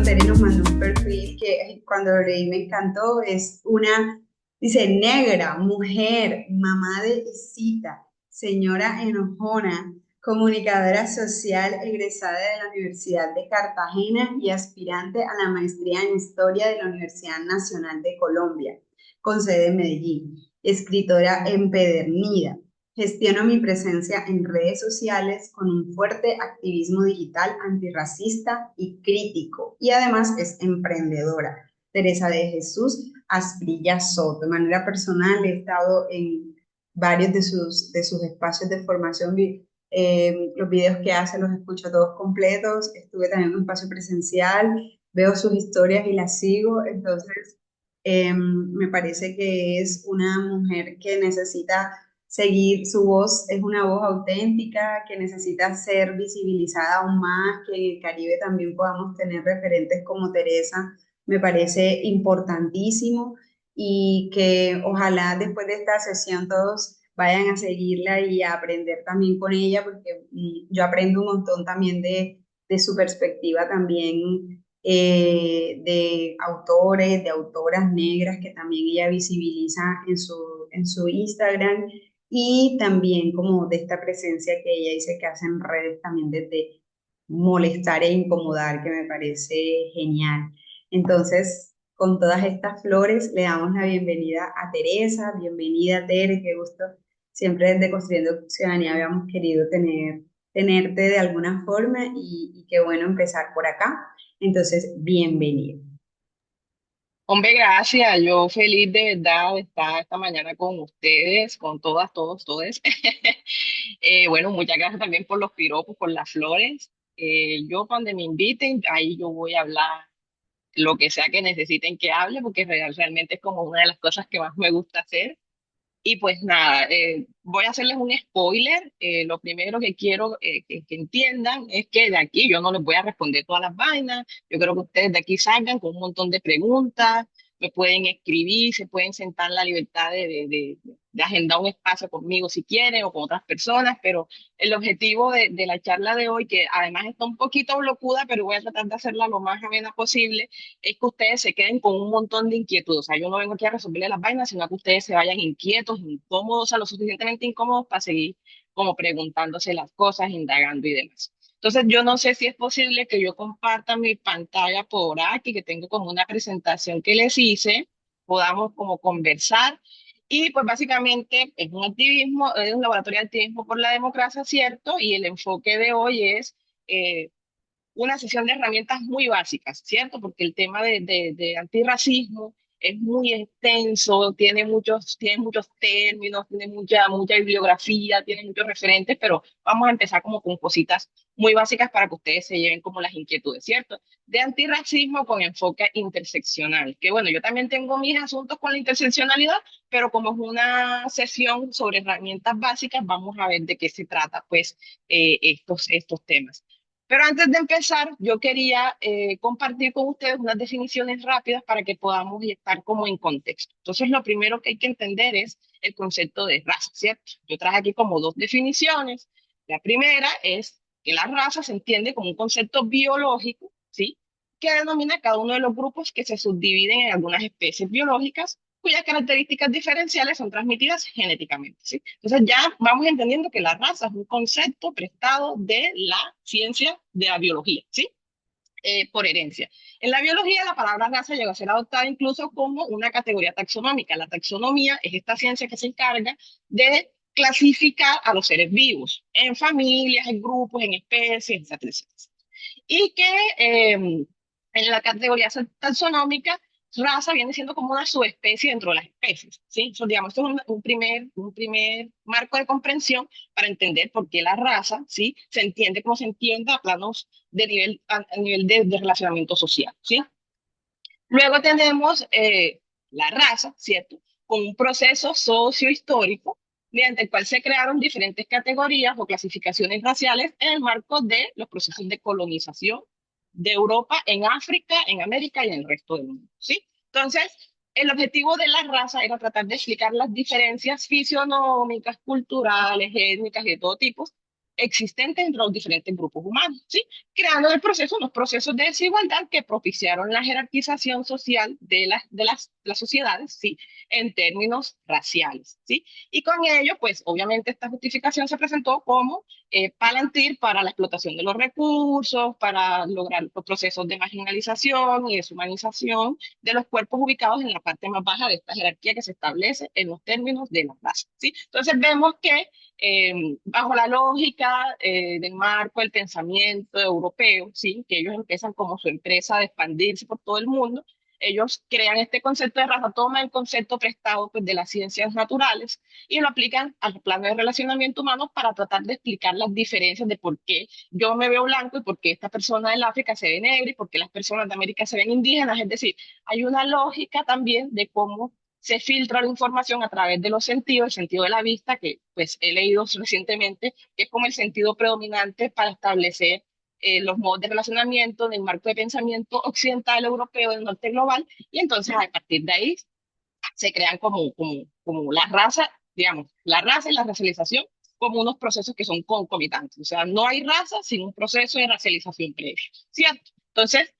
Tere nos mandó un perfil que cuando lo leí me encantó. Dice, negra, mujer, mamá de Isita, señora enojona, comunicadora social egresada de la Universidad de Cartagena y aspirante a la maestría en Historia de la Universidad Nacional de Colombia, con sede en Medellín, escritora empedernida. Gestiono mi presencia en redes sociales con un fuerte activismo digital antirracista y crítico. Y además es emprendedora. Teresa de Jesús Asprilla Soto. De manera personal he estado en varios de sus espacios de formación. Los videos que hace los escucho todos completos. Estuve también en un espacio presencial. Veo sus historias y las sigo. Entonces, me parece que es una mujer que necesita seguir su voz, es una voz auténtica que necesita ser visibilizada aún más, que en el Caribe también podamos tener referentes como Teresa, me parece importantísimo y que ojalá después de esta sesión todos vayan a seguirla y a aprender también con ella, porque yo aprendo un montón también de su perspectiva también de autores, de autoras negras que también ella visibiliza en su Instagram y también como de esta presencia que ella dice que hace en redes también desde molestar e incomodar, que me parece genial. Entonces, con todas estas flores, le damos la bienvenida a Teresa, bienvenida Tere, qué gusto. Siempre desde Construyendo Ciudadanía habíamos querido tenerte de alguna forma y qué bueno empezar por acá. Entonces, bienvenido. Hombre, gracias. Yo feliz de verdad de estar esta mañana con ustedes, con todas, todos, todes. Bueno, muchas gracias también por los piropos, por las flores. Yo cuando me inviten, ahí yo voy a hablar lo que sea que necesiten que hable, porque realmente es como una de las cosas que más me gusta hacer. Y pues nada, voy a hacerles un spoiler. Lo primero que quiero que entiendan es que de aquí yo no les voy a responder todas las vainas. Yo creo que ustedes de aquí salgan con un montón de preguntas, me pueden escribir, se pueden sentar en la libertad de agendar un espacio conmigo si quieren o con otras personas, pero el objetivo de la charla de hoy, que además está un poquito blocuda, pero voy a tratar de hacerla lo más amena posible, es que ustedes se queden con un montón de inquietudes. O sea, yo no vengo aquí a resolverle las vainas, sino que ustedes se vayan inquietos, incómodos, o sea, lo suficientemente incómodos para seguir como preguntándose las cosas, indagando y demás. Entonces, yo no sé si es posible que yo comparta mi pantalla por aquí, que tengo como una presentación que les hice, podamos como conversar. Y pues básicamente es un activismo, es un laboratorio de activismo por la democracia, ¿cierto? Y el enfoque de hoy es una sesión de herramientas muy básicas, ¿cierto? Porque el tema de antirracismo es muy extenso, tiene muchos términos, tiene mucha bibliografía, tiene muchos referentes, pero vamos a empezar como con cositas muy básicas para que ustedes se lleven como las inquietudes, ¿cierto? De antirracismo con enfoque interseccional, que bueno, yo también tengo mis asuntos con la interseccionalidad, pero como es una sesión sobre herramientas básicas, vamos a ver de qué se trata, pues, estos temas. Pero antes de empezar, yo quería compartir con ustedes unas definiciones rápidas para que podamos estar como en contexto. Entonces, lo primero que hay que entender es el concepto de raza, ¿cierto? Yo traje aquí como dos definiciones. La primera es que la raza se entiende como un concepto biológico, ¿sí? Que denomina cada uno de los grupos que se subdividen en algunas especies biológicas cuyas características diferenciales son transmitidas genéticamente, ¿sí? Entonces ya vamos entendiendo que la raza es un concepto prestado de la ciencia de la biología, ¿sí? Por herencia. En la biología, la palabra raza llegó a ser adoptada incluso como una categoría taxonómica. La taxonomía es esta ciencia que se encarga de clasificar a los seres vivos en familias, en grupos, en especies, etcétera, etcétera. Y que en la categoría taxonómica, raza viene siendo como una subespecie dentro de las especies, ¿sí? Eso, digamos, esto es un primer marco de comprensión para entender por qué la raza, ¿sí? Se entiende como se entiende a planos a nivel de relacionamiento social, ¿sí? Luego tenemos la raza, ¿cierto? Con un proceso sociohistórico mediante el cual se crearon diferentes categorías o clasificaciones raciales en el marco de los procesos de colonización de Europa en África, en América y en el resto del mundo, ¿sí? Entonces, el objetivo de la raza era tratar de explicar las diferencias fisionómicas, culturales, étnicas y de todo tipo existentes entre los diferentes grupos humanos, ¿sí? Creando en el proceso unos procesos de desigualdad que propiciaron la jerarquización social de las sociedades, ¿sí? En términos raciales, ¿sí? Y con ello, pues obviamente esta justificación se presentó como palantir para la explotación de los recursos, para lograr los procesos de marginalización y deshumanización de los cuerpos ubicados en la parte más baja de esta jerarquía que se establece en los términos de la raza, ¿sí? Entonces vemos que bajo la lógica del marco del pensamiento europeo, ¿sí? Que ellos empiezan como su empresa de expandirse por todo el mundo, ellos crean este concepto de raza, toman el concepto prestado pues, de las ciencias naturales y lo aplican al plano de relacionamiento humano para tratar de explicar las diferencias de por qué yo me veo blanco y por qué esta persona del África se ve negra y por qué las personas de América se ven indígenas. Es decir, hay una lógica también de cómo se filtra la información a través de los sentidos, el sentido de la vista, que pues he leído recientemente, que es como el sentido predominante para establecer los modos de relacionamiento en el marco de pensamiento occidental, europeo, del norte global, y entonces a partir de ahí se crean como la raza, digamos, la raza y la racialización como unos procesos que son concomitantes. O sea, no hay raza sin un proceso de racialización previo, ¿cierto? Entonces,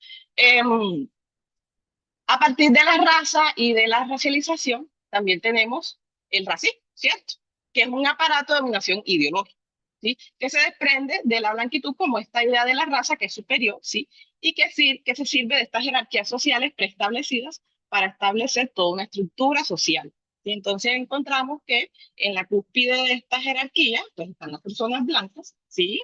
a partir de la raza y de la racialización, también tenemos el racismo, ¿cierto? Que es un aparato de dominación ideológica, ¿sí? Que se desprende de la blanquitud como esta idea de la raza que es superior, ¿sí? Y que se sirve de estas jerarquías sociales preestablecidas para establecer toda una estructura social. Y entonces encontramos que en la cúspide de esta jerarquía, pues están las personas blancas, ¿sí?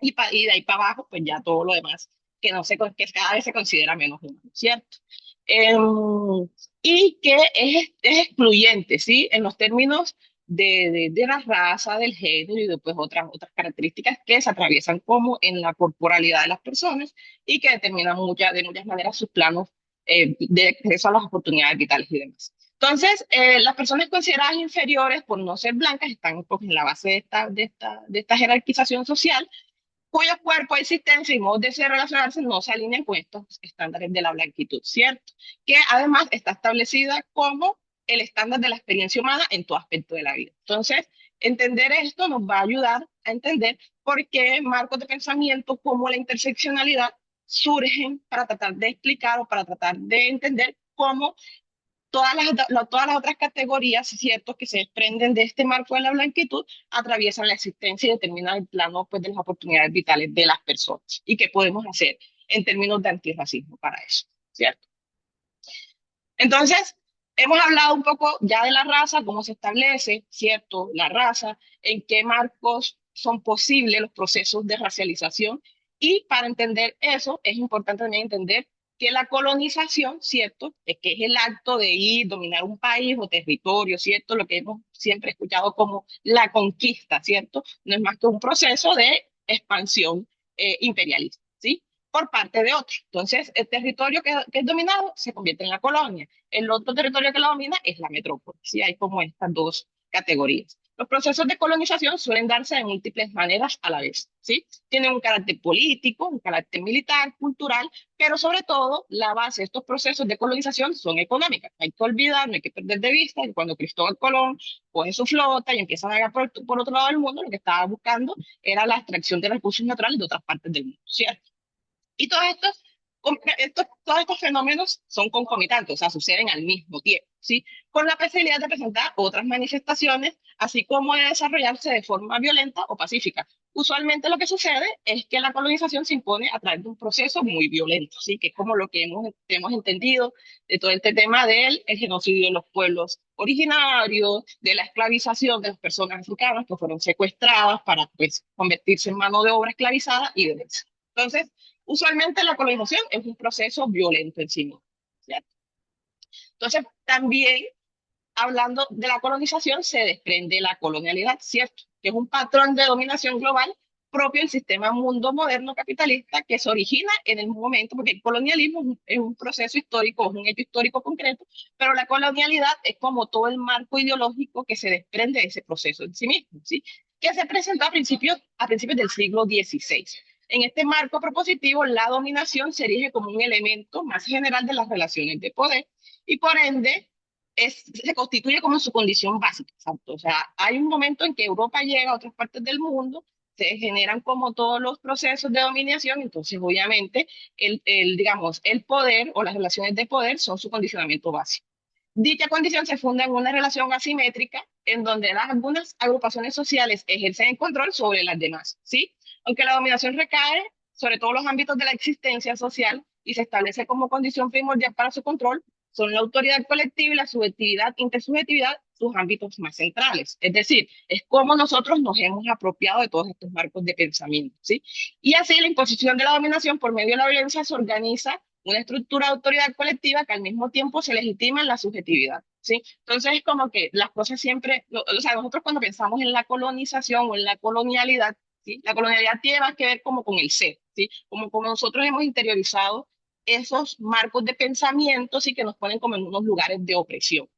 Y de ahí para abajo, pues ya todo lo demás, que, no se, que cada vez se considera menos humano, ¿cierto? Y que es excluyente, ¿sí? En los términos de la raza, del género y de pues, otras características que se atraviesan como en la corporalidad de las personas y que determinan de muchas maneras sus planos de acceso a las oportunidades vitales y demás. Entonces, las personas consideradas inferiores por no ser blancas están pues, en la base de esta jerarquización social cuyos cuerpos de existencia y modos de relacionarse no se alinean con estos estándares de la blanquitud, ¿cierto? Que además está establecida como el estándar de la experiencia humana en todo aspecto de la vida. Entonces, entender esto nos va a ayudar a entender por qué marcos de pensamiento como la interseccionalidad surgen para tratar de explicar o para tratar de entender cómo todas las otras categorías, ciertos que se desprenden de este marco de la blanquitud, atraviesan la existencia y determinan el plano pues, de las oportunidades vitales de las personas. ¿Y qué podemos hacer en términos de antirracismo para eso? ¿Cierto? Entonces, hemos hablado un poco ya de la raza, cómo se establece, ¿cierto? La raza, en qué marcos son posibles los procesos de racialización. Y para entender eso, es importante también entender que la colonización, ¿cierto? Es que es el acto de ir, dominar un país o territorio, ¿cierto? Lo que hemos siempre escuchado como la conquista, ¿cierto? No es más que un proceso de expansión imperialista, ¿sí? Por parte de otro. Entonces, el territorio que es dominado se convierte en la colonia. El otro territorio que la domina es la metrópoli. ¿Sí? Hay como estas dos categorías. Los procesos de colonización suelen darse de múltiples maneras a la vez. ¿Sí? Tienen un carácter político, un carácter militar, cultural, pero sobre todo la base de estos procesos de colonización son económicas. Hay que olvidar, no hay que perder de vista que cuando Cristóbal Colón coge su flota y empieza a navegar por otro lado del mundo, lo que estaba buscando era la extracción de recursos naturales de otras partes del mundo. ¿Cierto? Y todos estos fenómenos son concomitantes, o sea, suceden al mismo tiempo, ¿sí? Con la posibilidad de presentar otras manifestaciones, así como de desarrollarse de forma violenta o pacífica. Usualmente lo que sucede es que la colonización se impone a través de un proceso muy violento, ¿sí? Que es como lo que hemos entendido de todo este tema del el genocidio de los pueblos originarios, de la esclavización de las personas africanas que fueron secuestradas para, pues, convertirse en mano de obra esclavizada y demás. Entonces, usualmente la colonización es un proceso violento en sí mismo, ¿cierto? Entonces, también hablando de la colonización se desprende la colonialidad, ¿cierto? Que es un patrón de dominación global propio del sistema mundo moderno capitalista que se origina en el momento, porque el colonialismo es un proceso histórico, es un hecho histórico concreto, pero la colonialidad es como todo el marco ideológico que se desprende de ese proceso en sí mismo, ¿sí? Que se presentó a principios del siglo XVI. En este marco propositivo, la dominación se erige como un elemento más general de las relaciones de poder y por ende se constituye como su condición básica, ¿exacto? O sea, hay un momento en que Europa llega a otras partes del mundo se generan como todos los procesos de dominación, entonces obviamente digamos, el poder o las relaciones de poder son su condicionamiento básico. Dicha condición se funda en una relación asimétrica en donde algunas agrupaciones sociales ejercen el control sobre las demás, ¿sí? Aunque la dominación recae sobre todos los ámbitos de la existencia social y se establece como condición primordial para su control, son la autoridad colectiva y la subjetividad, intersubjetividad, sus ámbitos más centrales. Es decir, es como nosotros nos hemos apropiado de todos estos marcos de pensamiento, ¿sí? Y así la imposición de la dominación por medio de la violencia se organiza una estructura de autoridad colectiva que al mismo tiempo se legitima en la subjetividad, ¿sí? Entonces es como que las cosas siempre, o sea, nosotros cuando pensamos en la colonización o en la colonialidad, ¿sí? La colonialidad tiene más que ver como con el ser, ¿sí? Como nosotros hemos interiorizado esos marcos de pensamiento, sí, que nos ponen como en unos lugares de opresión.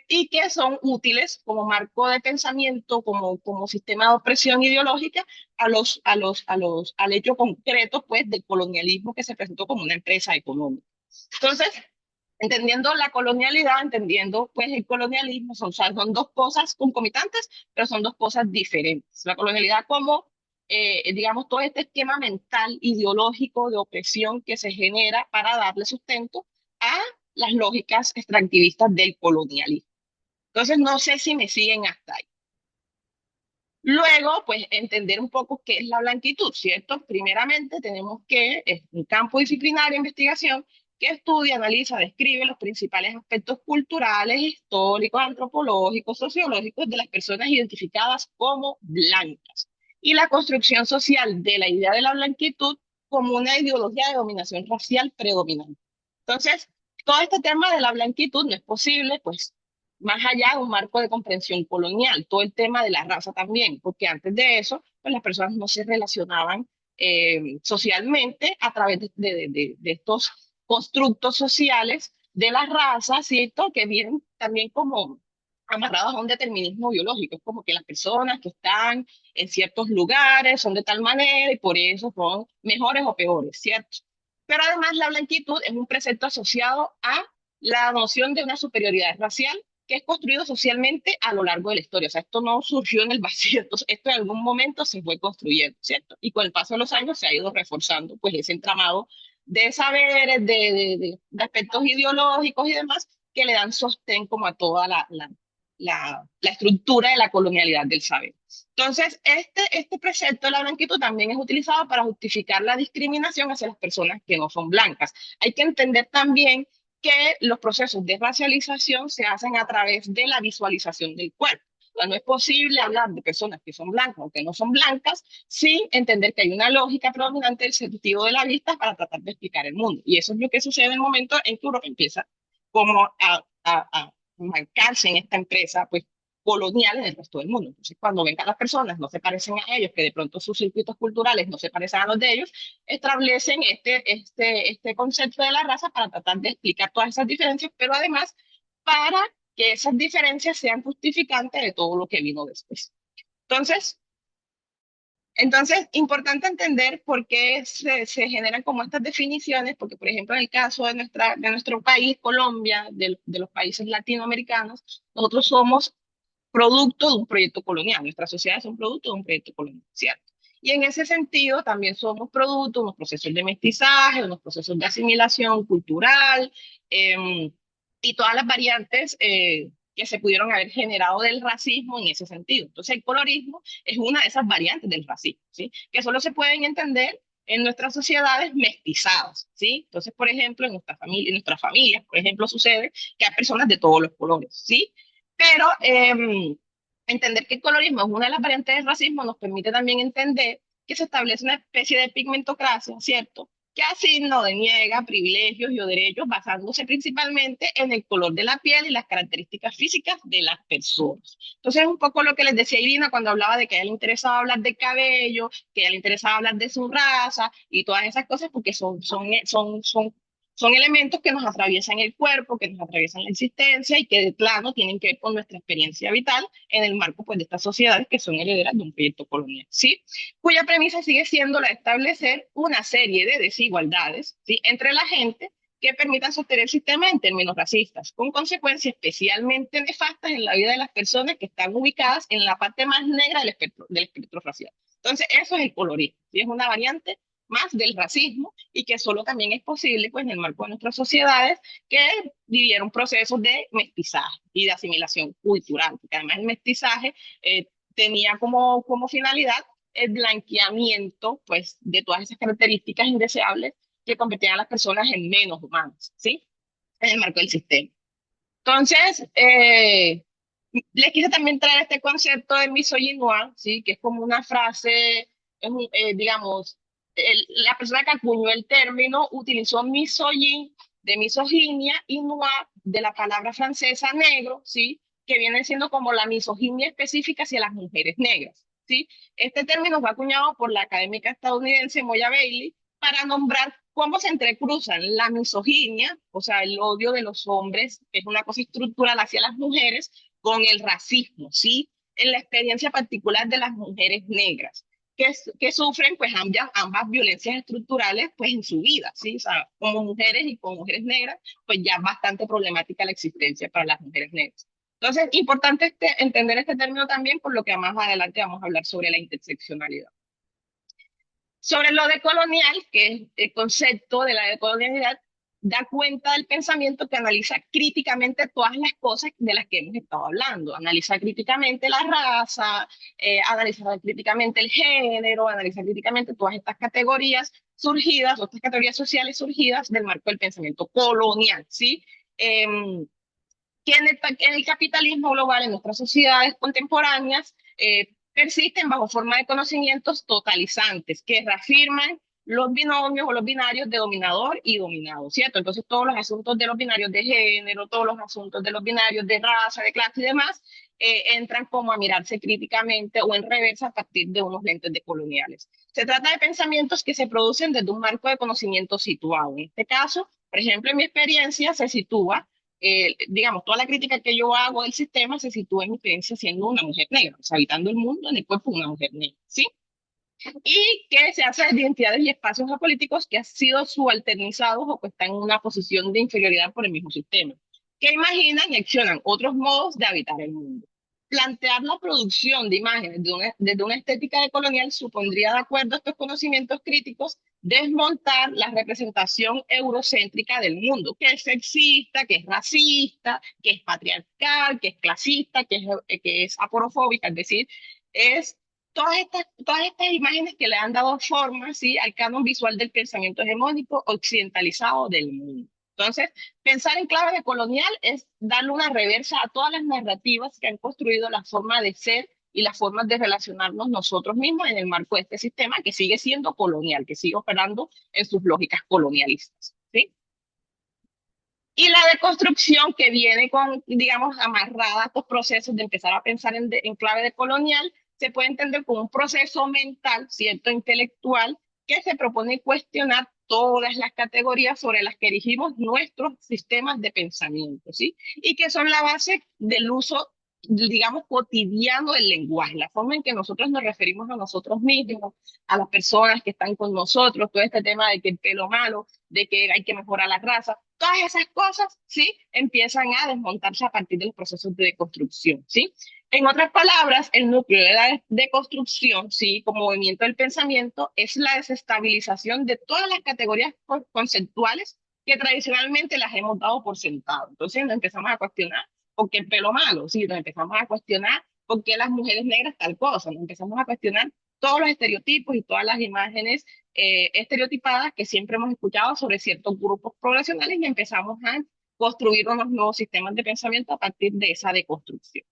Y que son útiles como marco de pensamiento, como sistema de opresión ideológica al hecho concreto, pues, del colonialismo que se presentó como una empresa económica. Entonces, entendiendo la colonialidad, entendiendo, pues, el colonialismo, o sea, son dos cosas concomitantes, pero son dos cosas diferentes. La colonialidad como, digamos, todo este esquema mental, ideológico de opresión que se genera para darle sustento a las lógicas extractivistas del colonialismo. Entonces, no sé si me siguen hasta ahí. Luego, pues, entender un poco qué es la blanquitud, ¿cierto? Primeramente, tenemos que, es un campo disciplinario de investigación que estudia, analiza, describe los principales aspectos culturales, históricos, antropológicos, sociológicos de las personas identificadas como blancas y la construcción social de la idea de la blanquitud como una ideología de dominación racial predominante. Entonces, todo este tema de la blanquitud no es posible, pues, más allá de un marco de comprensión colonial, todo el tema de la raza también, porque antes de eso, pues las personas no se relacionaban socialmente a través de estos constructos sociales de la raza, ¿cierto? Que vienen también como amarrados a un determinismo biológico, es como que las personas que están en ciertos lugares son de tal manera y por eso son mejores o peores, ¿cierto? Pero además la blanquitud es un precepto asociado a la noción de una superioridad racial que es construido socialmente a lo largo de la historia. O sea, esto no surgió en el vacío, entonces, esto en algún momento se fue construyendo, ¿cierto? Y con el paso de los años se ha ido reforzando pues ese entramado de saberes, de aspectos ideológicos y demás que le dan sostén como a toda la estructura de la colonialidad del saber. Entonces, este precepto de la blanquitud también es utilizado para justificar la discriminación hacia las personas que no son blancas. Hay que entender también que los procesos de racialización se hacen a través de la visualización del cuerpo. O sea, no es posible hablar de personas que son blancas o que no son blancas sin entender que hay una lógica predominante del sentido de la vista para tratar de explicar el mundo. Y eso es lo que sucede en el momento en que Europa empieza como a marcarse en esta empresa, pues colonial en el resto del mundo. Entonces, cuando ven que las personas no se parecen a ellos, que de pronto sus circuitos culturales no se parecen a los de ellos, establecen este concepto de la raza para tratar de explicar todas esas diferencias, pero además para que esas diferencias sean justificantes de todo lo que vino después. Entonces, importante entender por qué se generan como estas definiciones, porque por ejemplo en el caso de nuestro país, Colombia, de los países latinoamericanos, nosotros somos producto de un proyecto colonial, nuestras sociedades son producto de un proyecto colonial, ¿cierto? Y en ese sentido también somos producto de unos procesos de mestizaje, unos procesos de asimilación cultural, y todas las variantes que se pudieron haber generado del racismo en ese sentido. Entonces el colorismo es una de esas variantes del racismo, ¿sí? Que solo se pueden entender en nuestras sociedades mestizadas, ¿sí? Entonces, por ejemplo, en nuestras familias, por ejemplo, sucede que hay personas de todos los colores, ¿sí? Pero entender que el colorismo es una de las variantes del racismo nos permite también entender que se establece una especie de pigmentocracia, ¿cierto? Que asigna o deniega privilegios y o derechos basándose principalmente en el color de la piel y las características físicas de las personas. Entonces es un poco lo que les decía Irina cuando hablaba de que a ella le interesaba hablar de cabello, que a ella le interesaba hablar de su raza y todas esas cosas porque son elementos que nos atraviesan el cuerpo, que nos atraviesan la existencia y que de plano tienen que ver con nuestra experiencia vital en el marco pues, de estas sociedades que son herederas de un proyecto colonial, ¿sí? Cuya premisa sigue siendo la de establecer una serie de desigualdades, ¿sí? Entre la gente que permitan sostener el sistema en términos racistas, con consecuencias especialmente nefastas en la vida de las personas que están ubicadas en la parte más negra del espectro racial. Entonces, eso es el colorismo, ¿sí? Es una variante más del racismo y que solo también es posible, pues, en el marco de nuestras sociedades que vivieron procesos de mestizaje y de asimilación cultural, porque además el mestizaje tenía como finalidad el blanqueamiento, pues, de todas esas características indeseables que convertían a las personas en menos humanas, ¿sí? En el marco del sistema. Entonces, les quise también traer este concepto de misogynoir, ¿sí? Que es como una frase, digamos, la persona que acuñó el término utilizó misogyn de misoginia y noir de la palabra francesa negro, ¿sí? Que viene siendo como la misoginia específica hacia las mujeres negras, ¿sí? Este término fue acuñado por la académica estadounidense Moya Bailey para nombrar cómo se entrecruzan la misoginia, o sea, el odio de los hombres, que es una cosa estructural hacia las mujeres, con el racismo, ¿sí? En la experiencia particular de las mujeres negras, que sufren pues ambas violencias estructurales pues en su vida, ¿sí? O sea, como mujeres y como mujeres negras, pues ya es bastante problemática la existencia para las mujeres negras. Entonces, importante entender este término también, por lo que más adelante vamos a hablar sobre la interseccionalidad. Sobre lo decolonial, que es el concepto de la decolonialidad, da cuenta del pensamiento que analiza críticamente todas las cosas de las que hemos estado hablando. Analiza críticamente la raza, analiza críticamente el género, analiza críticamente todas estas categorías surgidas, otras categorías sociales surgidas del marco del pensamiento colonial, ¿sí? Que en el capitalismo global, en nuestras sociedades contemporáneas, persisten bajo forma de conocimientos totalizantes que reafirman los binomios o los binarios de dominador y dominado, ¿cierto? Entonces todos los asuntos de los binarios de género, todos los asuntos de los binarios de raza, de clase y demás, entran como a mirarse críticamente o en reversa a partir de unos lentes decoloniales. Se trata de pensamientos que se producen desde un marco de conocimiento situado. En este caso, por ejemplo, en mi experiencia se sitúa digamos, toda la crítica que yo hago del sistema se sitúa en mi experiencia siendo una mujer negra, o sea, habitando el mundo en el cuerpo de una mujer negra, ¿sí? Y que se hace de identidades y espacios geopolíticos que han sido subalternizados o que están en una posición de inferioridad por el mismo sistema, que imaginan y accionan otros modos de habitar el mundo. Plantear la producción de imágenes desde una estética decolonial supondría, de acuerdo a estos conocimientos críticos, desmontar la representación eurocéntrica del mundo, que es sexista, que es racista, que es patriarcal, que es clasista, que es aporofóbica, es decir, es todas estas imágenes que le han dado forma, ¿sí? Al canon visual del pensamiento hegemónico occidentalizado del mundo. Entonces, pensar en clave de colonial es darle una reversa a todas las narrativas que han construido la forma de ser y las formas de relacionarnos nosotros mismos en el marco de este sistema que sigue siendo colonial, que sigue operando en sus lógicas colonialistas, ¿sí? Y la deconstrucción que viene con, digamos, amarrada a estos procesos de empezar a pensar en clave de colonial, se puede entender como un proceso mental, ¿cierto? Intelectual, que se propone cuestionar todas las categorías sobre las que erigimos nuestros sistemas de pensamiento, ¿sí? Y que son la base del uso, digamos, cotidiano del lenguaje, la forma en que nosotros nos referimos a nosotros mismos, a las personas que están con nosotros, todo este tema de que el pelo malo, de que hay que mejorar la raza, todas esas cosas, ¿sí? Empiezan a desmontarse a partir de los procesos de deconstrucción, ¿sí? En otras palabras, el núcleo de la deconstrucción, ¿sí? Como movimiento del pensamiento, es la desestabilización de todas las categorías conceptuales que tradicionalmente las hemos dado por sentado. Entonces nos empezamos a cuestionar por qué el pelo malo, ¿sí? Nos empezamos a cuestionar por qué las mujeres negras tal cosa, nos empezamos a cuestionar todos los estereotipos y todas las imágenes estereotipadas que siempre hemos escuchado sobre ciertos grupos poblacionales y empezamos a construir unos nuevos sistemas de pensamiento a partir de esa deconstrucción.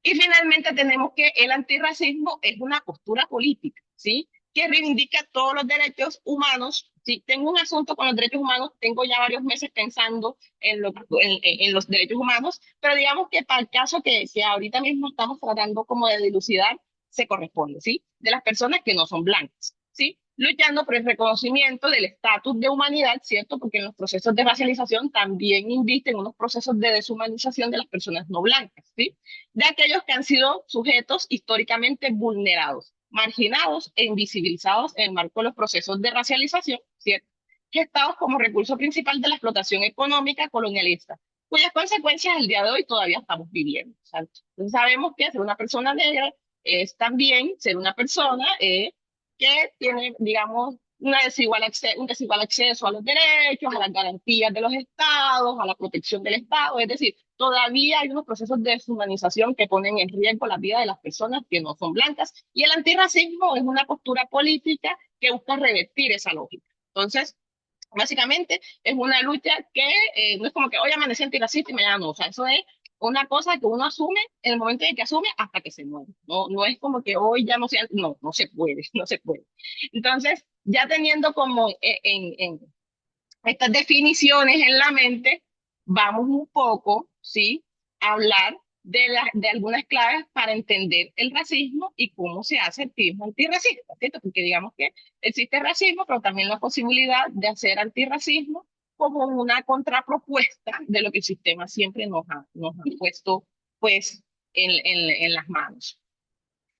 Y finalmente tenemos que el antirracismo es una postura política, ¿sí? Que reivindica todos los derechos humanos. Si tengo un asunto con los derechos humanos, tengo ya varios meses pensando en los derechos humanos, pero digamos que para el caso que ahorita mismo estamos tratando como de dilucidar, se corresponde, ¿sí? De las personas que no son blancas, ¿sí? Luchando por el reconocimiento del estatus de humanidad, ¿cierto? Porque en los procesos de racialización también invisten unos procesos de deshumanización de las personas no blancas, ¿sí? De aquellos que han sido sujetos históricamente vulnerados, marginados e invisibilizados en el marco de los procesos de racialización, ¿cierto? Gestados como recurso principal de la explotación económica colonialista, cuyas consecuencias al día de hoy todavía estamos viviendo, ¿cierto? Entonces sabemos que ser una persona negra es también ser una persona que tiene, digamos, un desigual acceso a los derechos, a las garantías de los estados, a la protección del Estado. Es decir, todavía hay unos procesos de deshumanización que ponen en riesgo la vida de las personas que no son blancas. Y el antirracismo es una postura política que busca revertir esa lógica. Entonces, básicamente es una lucha que no es como que hoy amanecí antirracista y mañana no. O sea, eso es una cosa que uno asume en el momento en que asume hasta que se muere. No, no es como que hoy ya no sea, no, no se puede, no se puede. Entonces, ya teniendo como en estas definiciones en la mente, vamos un poco, ¿sí? A hablar de algunas claves para entender el racismo y cómo se hace activismo antirracista, ¿cierto? Porque digamos que existe racismo, pero también la posibilidad de hacer antirracismo como una contrapropuesta de lo que el sistema siempre nos ha puesto, pues, en las manos.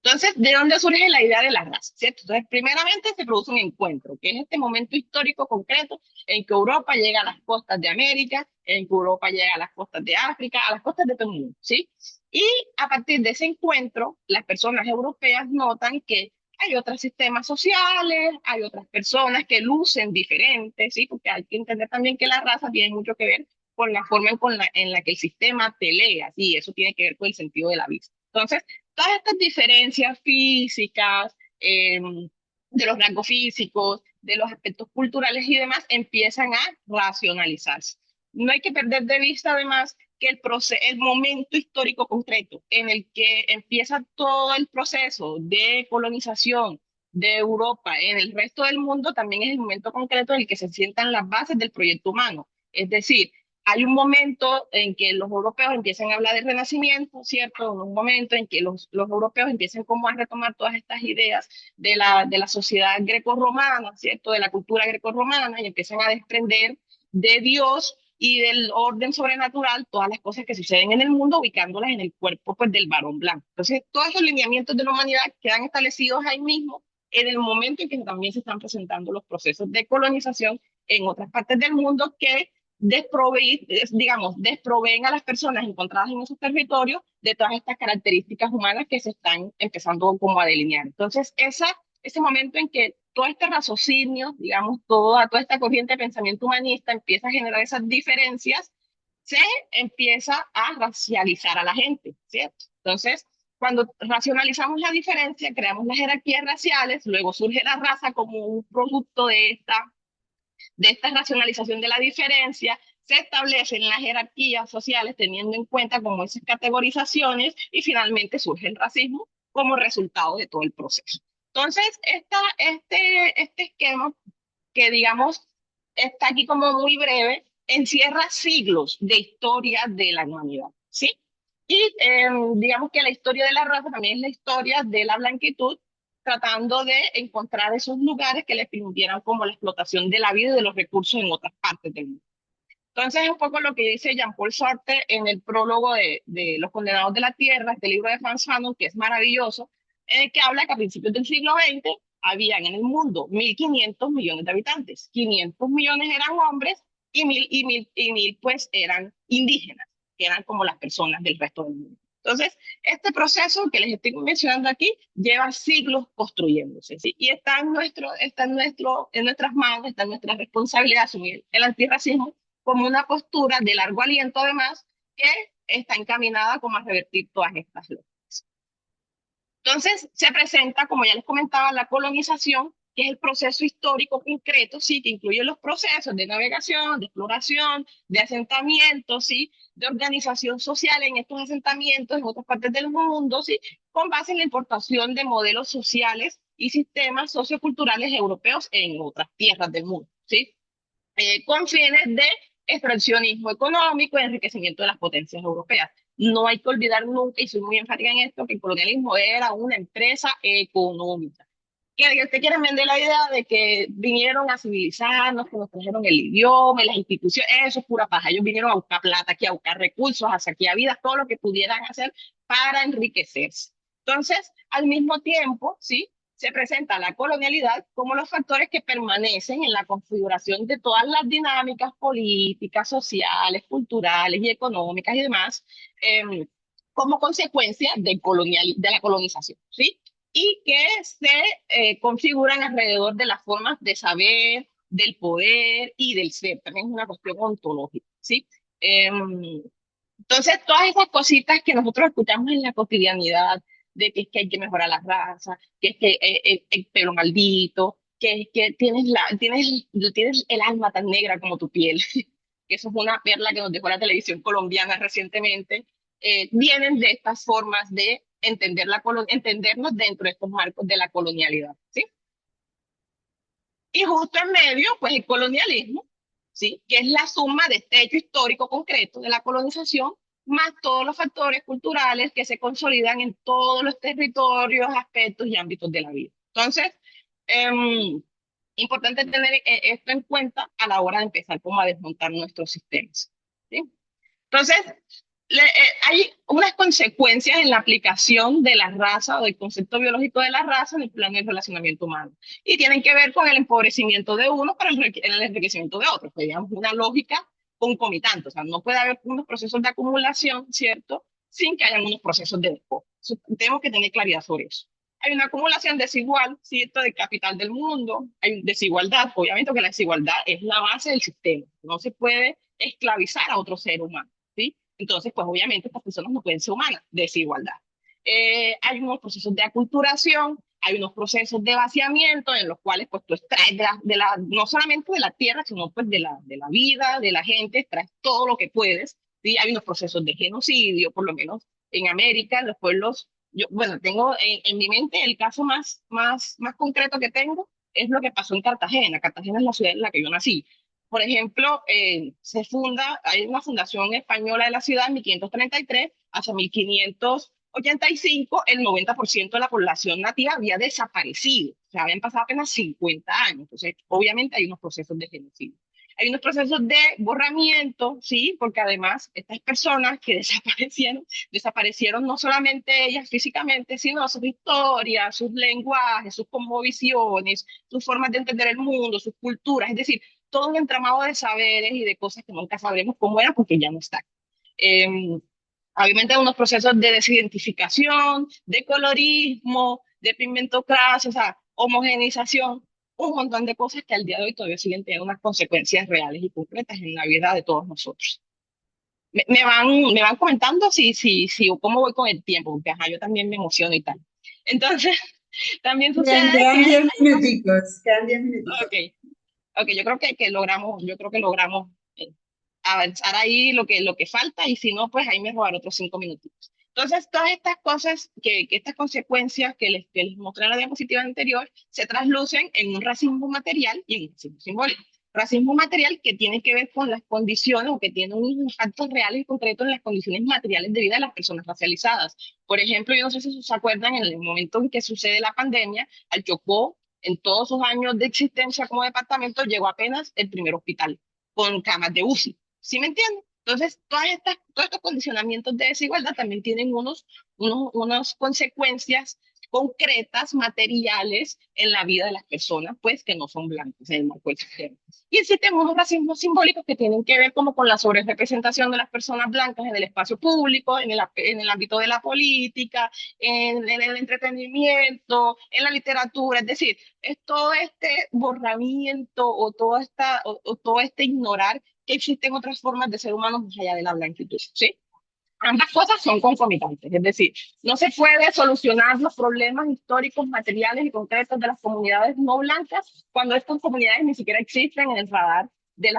Entonces, ¿de dónde surge la idea de la raza? ¿Cierto? Entonces, primeramente se produce un encuentro, que es este momento histórico concreto en que Europa llega a las costas de América, en que Europa llega a las costas de África, a las costas de todo el mundo, ¿sí? Y a partir de ese encuentro, las personas europeas notan que hay otros sistemas sociales, hay otras personas que lucen diferentes, ¿sí? Porque hay que entender también que la raza tiene mucho que ver con la forma en la que el sistema pelea, y eso tiene que ver con el sentido de la vida. Entonces, todas estas diferencias físicas, de los rasgos físicos, de los aspectos culturales y demás, empiezan a racionalizarse. No hay que perder de vista, además, que el momento histórico concreto en el que empieza todo el proceso de colonización de Europa en el resto del mundo también es el momento concreto en el que se sientan las bases del proyecto humano. Es decir, hay un momento en que los europeos empiezan a hablar del renacimiento, ¿cierto? Un momento en que los europeos empiezan como a retomar todas estas ideas de la sociedad grecorromana, ¿cierto? De la cultura grecorromana y empiezan a desprender de Dios y del orden sobrenatural todas las cosas que suceden en el mundo, ubicándolas en el cuerpo pues, del varón blanco. Entonces, todos esos lineamientos de la humanidad quedan establecidos ahí mismo en el momento en que también se están presentando los procesos de colonización en otras partes del mundo que digamos, desproveen a las personas encontradas en esos territorios de todas estas características humanas que se están empezando como a delinear. Entonces, ese momento en que todo este raciocinio, digamos, toda esta corriente de pensamiento humanista empieza a generar esas diferencias, se empieza a racializar a la gente, ¿cierto? Entonces, cuando racionalizamos la diferencia, creamos las jerarquías raciales, luego surge la raza como un producto de esta racionalización de la diferencia, se establecen las jerarquías sociales teniendo en cuenta como esas categorizaciones y finalmente surge el racismo como resultado de todo el proceso. Entonces, este esquema que digamos está aquí como muy breve, encierra siglos de historia de la humanidad, ¿sí? Y digamos que la historia de la raza también es la historia de la blanquitud, tratando de encontrar esos lugares que les permitieran como la explotación de la vida y de los recursos en otras partes del mundo. Entonces es un poco lo que dice Jean-Paul Sartre en el prólogo de Los Condenados de la Tierra, este libro de Frantz Fanon, que es maravilloso, en el que habla que a principios del siglo XX habían en el mundo 1.500 millones de habitantes. 500 millones eran hombres y mil pues eran indígenas, que eran como las personas del resto del mundo. Entonces, este proceso que les estoy mencionando aquí lleva siglos construyéndose, ¿sí? Y en nuestras manos, está en nuestra responsabilidad asumir el antirracismo como una postura de largo aliento, además, que está encaminada como a revertir todas estas lógicas. Entonces, se presenta, como ya les comentaba, la colonización, que es el proceso histórico concreto, sí, que incluye los procesos de navegación, de exploración, de asentamiento, sí, de organización social en estos asentamientos en otras partes del mundo, sí, con base en la importación de modelos sociales y sistemas socioculturales europeos en otras tierras del mundo, sí, con fines de extraccionismo económico y enriquecimiento de las potencias europeas. No hay que olvidar nunca, y soy muy enfática en esto, que el colonialismo era una empresa económica. Que te quieren vender la idea de que vinieron a civilizarnos, que nos trajeron el idioma y las instituciones, eso es pura paja. Ellos vinieron a buscar plata aquí, a buscar recursos, a saquear vidas, todo lo que pudieran hacer para enriquecerse. Entonces, al mismo tiempo, ¿sí? Se presenta la colonialidad como los factores que permanecen en la configuración de todas las dinámicas políticas, sociales, culturales y económicas y demás, como consecuencia de la colonización, ¿sí? Y que se configuran alrededor de las formas de saber, del poder y del ser. También es una cuestión ontológica, ¿sí? Entonces, todas esas cositas que nosotros escuchamos en la cotidianidad, de que es que hay que mejorar la raza, que es que el pelo maldito, que es que tienes el alma tan negra como tu piel, que eso es una perla que nos dejó la televisión colombiana recientemente, vienen de estas formas de entender entendernos dentro de estos marcos de la colonialidad, ¿sí? Y justo en medio, pues el colonialismo, ¿sí? Que es la suma de este hecho histórico concreto de la colonización, más todos los factores culturales que se consolidan en todos los territorios, aspectos y ámbitos de la vida. Entonces, importante tener esto en cuenta a la hora de empezar como a desmontar nuestros sistemas, ¿sí? Entonces, hay unas consecuencias en la aplicación de la raza o del concepto biológico de la raza en el plano del relacionamiento humano. Y tienen que ver con el empobrecimiento de uno para el enriquecimiento de otros. Pues, digamos, una lógica concomitante. O sea, no puede haber unos procesos de acumulación, ¿cierto? Sin que haya unos procesos de despojo. Tenemos que tener claridad sobre eso. Hay una acumulación desigual, ¿cierto?, del capital del mundo. Hay desigualdad. Obviamente que la desigualdad es la base del sistema. No se puede esclavizar a otro ser humano. ¿Sí? Entonces, pues obviamente estas personas no pueden ser humanas, desigualdad. Hay unos procesos de aculturación, hay unos procesos de vaciamiento en los cuales pues tú extraes no solamente de la tierra, sino pues de la vida, de la gente, extraes todo lo que puedes, ¿sí? Hay unos procesos de genocidio, por lo menos en América, en los pueblos, yo, bueno, tengo en mi mente el caso más concreto que tengo es lo que pasó en Cartagena. Cartagena es la ciudad en la que yo nací. Por ejemplo, hay una fundación española de la ciudad en 1533, hacia 1585, el 90% de la población nativa había desaparecido, o sea, habían pasado apenas 50 años, entonces obviamente hay unos procesos de genocidio. Hay unos procesos de borramiento, ¿sí? Porque además estas personas que desaparecieron no solamente ellas físicamente, sino sus historias, sus lenguajes, sus cosmovisiones, sus formas de entender el mundo, sus culturas, es decir, todo un entramado de saberes y de cosas que nunca sabremos cómo eran porque ya no están. Eh, Obviamente unos procesos de desidentificación, de colorismo, de pigmentocracia, o sea, homogenización, un montón de cosas que al día de hoy todavía siguen teniendo unas consecuencias reales y concretas en la vida de todos nosotros. Me van comentando o cómo voy con el tiempo, porque ajá, yo también me emociono y tal. Entonces, también sucede Quedan que, 10 minuticos, quedan 10 minuticos. ok, ok, yo creo que logramos avanzar ahí lo que falta y si no, pues ahí me robar otros 5 minutitos. Entonces, todas estas cosas, que estas consecuencias que les mostré en la diapositiva anterior, se traslucen en un racismo material y en un racismo simbólico. Racismo material que tiene que ver con las condiciones o que tiene unos impactos reales y concretos en las condiciones materiales de vida de las personas racializadas. Por ejemplo, yo no sé si se acuerdan, en el momento en que sucede la pandemia, al Chocó, en todos sus años de existencia como departamento, llegó apenas el primer hospital con camas de UCI. ¿Sí me entienden? Entonces, todos estos condicionamientos de desigualdad también tienen unas consecuencias concretas, materiales en la vida de las personas, pues, que no son blancas en el marco del sistema. Y existen unos racismos simbólicos que tienen que ver como con la sobrerepresentación de las personas blancas en el espacio público, en el ámbito de la política, en el entretenimiento, en la literatura, es decir, es todo este borramiento o todo este ignorar que existen otras formas de ser humanos más allá de la blanquitud, ¿sí? Ambas cosas son concomitantes, es decir, no se puede solucionar los problemas históricos, materiales y concretos de las comunidades no blancas cuando estas comunidades ni siquiera existen en el radar del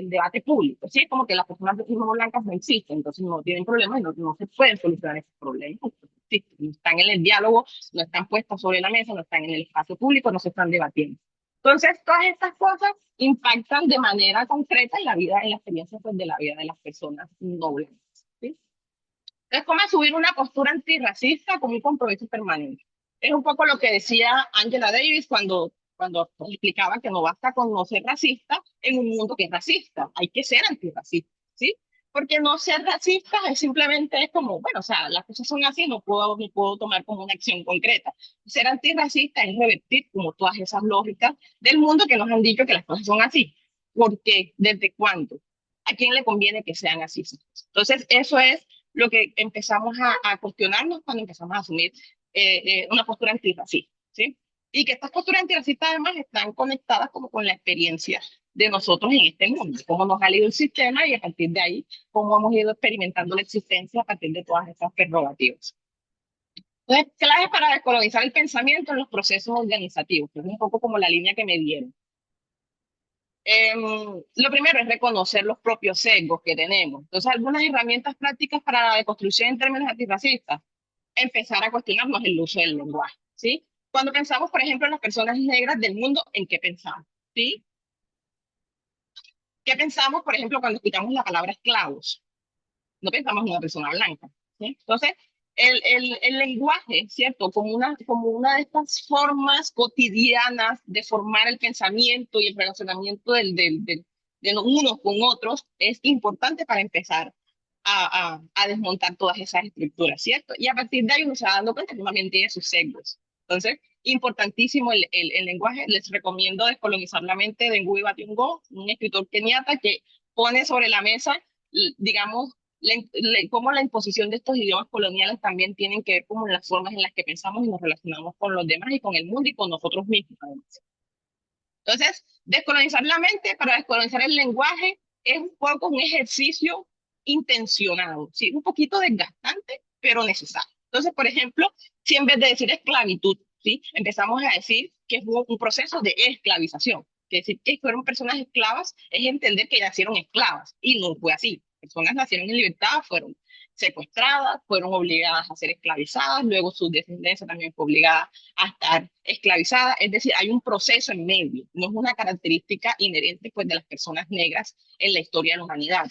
debate público, ¿sí? Como que las personas no blancas no existen, entonces no tienen problemas y no se pueden solucionar esos problemas. Sí, no están en el diálogo, no están puestas sobre la mesa, no están en el espacio público, no se están debatiendo. Entonces, todas estas cosas impactan de manera concreta en la vida, en la experiencia pues, de la vida de las personas no blancas. ¿Sí? Es como asumir una postura antirracista como un compromiso permanente. Es un poco lo que decía Angela Davis cuando explicaba que no basta con no ser racista en un mundo que es racista, hay que ser antirracista, ¿sí? Porque no ser racista es simplemente es como, bueno, o sea, las cosas son así, no puedo tomar como una acción concreta. Ser antirracista es revertir como todas esas lógicas del mundo que nos han dicho que las cosas son así. ¿Por qué? ¿Desde cuándo? ¿A quién le conviene que sean así? Entonces, eso es lo que empezamos a cuestionarnos cuando empezamos a asumir una postura antirracista, ¿sí? Y que estas posturas antirracistas además están conectadas como con la experiencia de nosotros en este mundo, cómo nos ha leído el sistema y a partir de ahí, cómo hemos ido experimentando la existencia a partir de todas estas prerrogativas. Entonces, claves para descolonizar el pensamiento en los procesos organizativos, que es un poco como la línea que me dieron. Lo primero es reconocer los propios sesgos que tenemos. Entonces, algunas herramientas prácticas para la deconstrucción en términos antirracistas. Empezar a cuestionarnos el uso del lenguaje, ¿sí? Cuando pensamos, por ejemplo, en las personas negras del mundo, ¿en qué pensamos? ¿Sí? ¿Qué pensamos, por ejemplo, cuando escuchamos la palabra esclavos? No pensamos en una persona blanca, ¿sí? Entonces, el lenguaje, ¿cierto? Como una de estas formas cotidianas de formar el pensamiento y el relacionamiento de unos con otros, es importante para empezar a desmontar todas esas estructuras, ¿cierto? Y a partir de ahí uno se va dando cuenta que también tiene sus sesgos. Entonces, importantísimo el lenguaje. Les recomiendo Descolonizar la mente de Ngugi wa Thiong'o, un escritor keniata que pone sobre la mesa, digamos, cómo la imposición de estos idiomas coloniales también tienen que ver como las formas en las que pensamos y nos relacionamos con los demás y con el mundo y con nosotros mismos, además. Entonces, descolonizar la mente para descolonizar el lenguaje es un poco un ejercicio intencionado, ¿sí? Un poquito desgastante, pero necesario. Entonces, por ejemplo, si en vez de decir esclavitud, ¿sí? Empezamos a decir que es un proceso de esclavización, que decir que fueron personas esclavas es entender que nacieron esclavas, y no fue así. Personas nacieron en libertad, fueron secuestradas, fueron obligadas a ser esclavizadas, luego su descendencia también fue obligada a estar esclavizada, es decir, hay un proceso en medio, no es una característica inherente pues de las personas negras en la historia de la humanidad.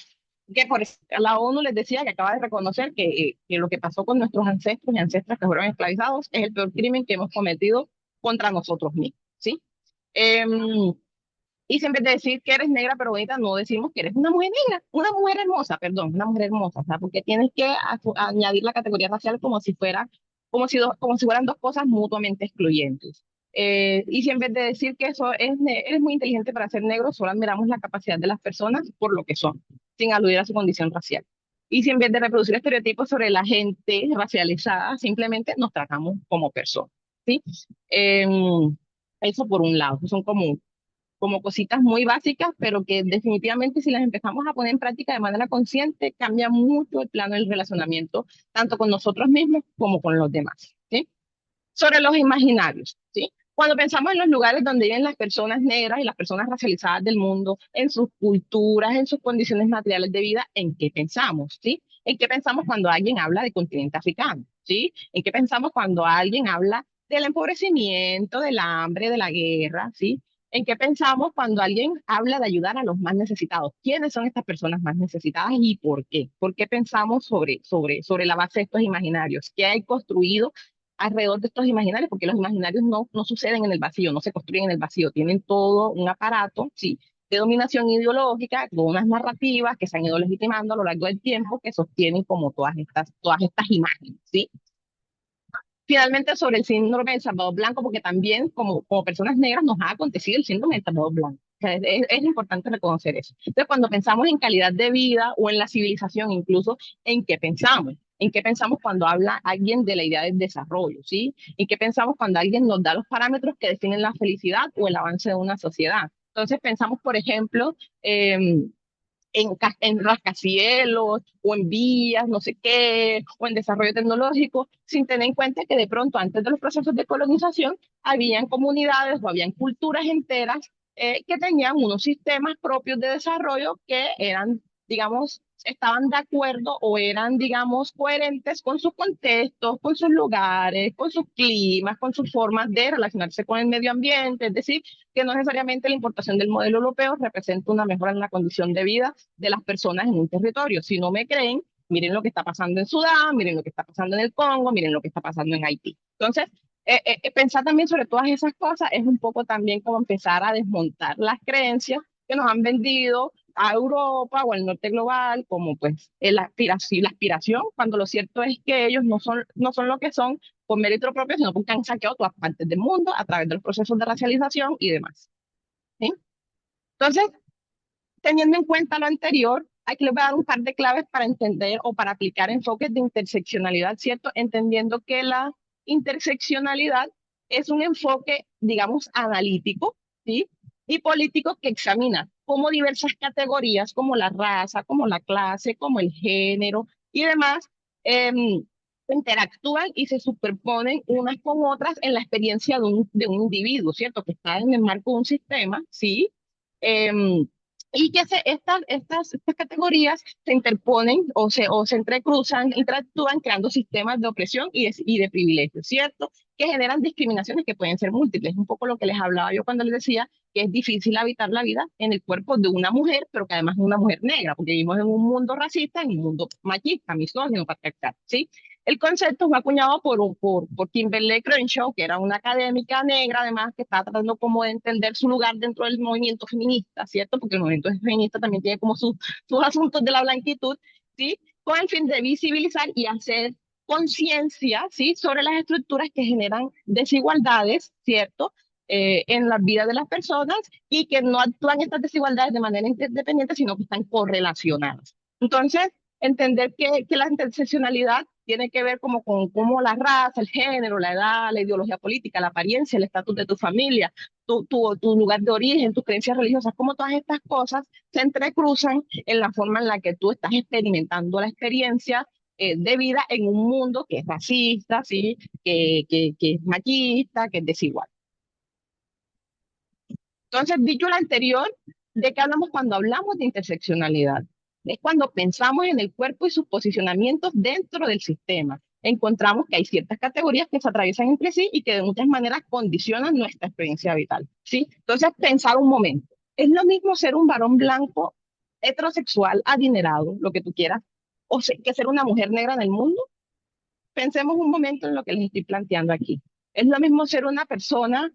Que por eso la ONU les decía que acaba de reconocer que lo que pasó con nuestros ancestros y ancestras que fueron esclavizados es el peor crimen que hemos cometido contra nosotros mismos, ¿sí? Y siempre de decir que eres negra pero bonita, no decimos que eres una mujer negra, una mujer hermosa, perdón, una mujer hermosa, o sea, porque tienes que añadir la categoría racial como si fuera, como si fueran dos cosas mutuamente excluyentes. Y si en vez de decir que eso eres muy inteligente para ser negro, solo admiramos la capacidad de las personas por lo que son, sin aludir a su condición racial. Y si en vez de reproducir estereotipos sobre la gente racializada, simplemente nos tratamos como personas, ¿sí? Eso por un lado, son como cositas muy básicas, pero que definitivamente si las empezamos a poner en práctica de manera consciente, cambia mucho el plano del relacionamiento, tanto con nosotros mismos como con los demás, ¿sí? Sobre los imaginarios, ¿sí? Cuando pensamos en los lugares donde viven las personas negras y las personas racializadas del mundo, en sus culturas, en sus condiciones materiales de vida, ¿en qué pensamos, sí? ¿En qué pensamos cuando alguien habla de continente africano, sí? ¿En qué pensamos cuando alguien habla del empobrecimiento, del hambre, de la guerra, sí? ¿En qué pensamos cuando alguien habla de ayudar a los más necesitados? ¿Quiénes son estas personas más necesitadas y por qué? ¿Por qué pensamos sobre la base de estos imaginarios? ¿Qué hay construido alrededor de estos imaginarios? Porque los imaginarios no suceden en el vacío, no se construyen en el vacío, tienen todo un aparato, sí, de dominación ideológica, con unas narrativas que se han ido legitimando a lo largo del tiempo, que sostienen como todas estas imágenes, ¿sí? Finalmente, sobre el síndrome del Salvador Blanco, porque también como personas negras nos ha acontecido el síndrome del Salvador Blanco. O sea, es importante reconocer eso. Entonces, cuando pensamos en calidad de vida o en la civilización, incluso, ¿en qué pensamos? ¿En qué pensamos cuando habla alguien de la idea del desarrollo? ¿Sí? ¿En qué pensamos cuando alguien nos da los parámetros que definen la felicidad o el avance de una sociedad? Entonces, pensamos, por ejemplo, en rascacielos o en vías, no sé qué, o en desarrollo tecnológico, sin tener en cuenta que de pronto antes de los procesos de colonización habían comunidades o habían culturas enteras que tenían unos sistemas propios de desarrollo que eran, digamos, estaban de acuerdo o eran, digamos, coherentes con sus contextos, con sus lugares, con sus climas, con sus formas de relacionarse con el medio ambiente, es decir, que no necesariamente la importación del modelo europeo representa una mejora en la condición de vida de las personas en un territorio. Si no me creen, miren lo que está pasando en Sudán, miren lo que está pasando en el Congo, miren lo que está pasando en Haití. Entonces, pensar también sobre todas esas cosas es un poco también como empezar a desmontar las creencias que nos han vendido a Europa o al norte global como pues la aspiración, cuando lo cierto es que ellos no son lo que son por mérito propio, sino porque han saqueado todas partes del mundo a través de los procesos de racialización y demás, ¿sí? Entonces, teniendo en cuenta lo anterior, aquí les voy a dar un par de claves para entender o para aplicar enfoques de interseccionalidad, ¿cierto? Entendiendo que la interseccionalidad es un enfoque, digamos, analítico, ¿sí? Y político que examina cómo diversas categorías, como la raza, como la clase, como el género y demás, em, interactúan y se superponen unas con otras en la experiencia de un individuo, ¿cierto? Que está en el marco de un sistema, ¿sí? Em, y que estas categorías se interponen o se entrecruzan, interactúan creando sistemas de opresión y de privilegio, ¿cierto? Que generan discriminaciones que pueden ser múltiples. Un poco lo que les hablaba yo cuando les decía que es difícil habitar la vida en el cuerpo de una mujer, pero que además es una mujer negra, porque vivimos en un mundo racista, en un mundo machista, misógino, patriarcal, ¿sí? El concepto fue acuñado por Kimberly Crenshaw, que era una académica negra, además, que estaba tratando como de entender su lugar dentro del movimiento feminista, ¿cierto? Porque el movimiento feminista también tiene como sus asuntos de la blanquitud, ¿sí? Con el fin de visibilizar y hacer conciencia, ¿sí? Sobre las estructuras que generan desigualdades, ¿cierto? En la vida de las personas y que no actúan estas desigualdades de manera independiente, sino que están correlacionadas. Entonces, entender que la interseccionalidad tiene que ver como con cómo la raza, el género, la edad, la ideología política, la apariencia, el estatus de tu familia, tu lugar de origen, tus creencias religiosas, como todas estas cosas se entrecruzan en la forma en la que tú estás experimentando la experiencia de vida en un mundo que es racista, ¿sí? Que es machista, que es desigual. Entonces, dicho lo anterior, ¿de qué hablamos cuando hablamos de interseccionalidad? Es cuando pensamos en el cuerpo y sus posicionamientos dentro del sistema. Encontramos que hay ciertas categorías que se atraviesan entre sí y que de muchas maneras condicionan nuestra experiencia vital, ¿sí? Entonces, pensar un momento. ¿Es lo mismo ser un varón blanco, heterosexual, adinerado, lo que tú quieras, que ser una mujer negra en el mundo? Pensemos un momento en lo que les estoy planteando aquí. ¿Es lo mismo ser una persona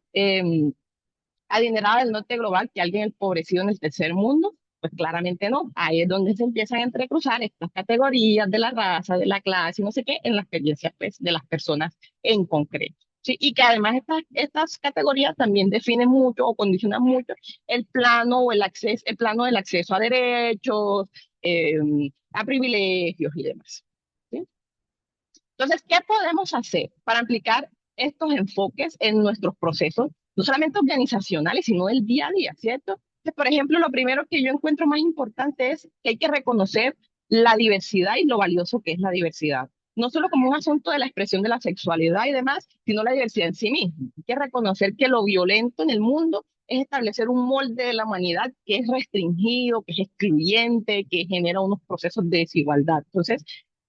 adinerada del norte global que alguien empobrecido en el tercer mundo? Pues claramente no. Ahí es donde se empiezan a entrecruzar estas categorías de la raza, de la clase, y no sé qué, en la experiencia pues, de las personas en concreto. Sí, y que además estas categorías también definen mucho o condicionan mucho el plano o el acceso, el plano del acceso a derechos, eh, a privilegios y demás. ¿Sí? Entonces, ¿qué podemos hacer para aplicar estos enfoques en nuestros procesos, no solamente organizacionales, sino del día a día, ¿cierto? Entonces, por ejemplo, lo primero que yo encuentro más importante es que hay que reconocer la diversidad y lo valioso que es la diversidad. No solo como un asunto de la expresión de la sexualidad y demás, sino la diversidad en sí misma. Hay que reconocer que lo violento en el mundo es establecer un molde de la humanidad que es restringido, que es excluyente, que genera unos procesos de desigualdad. Entonces,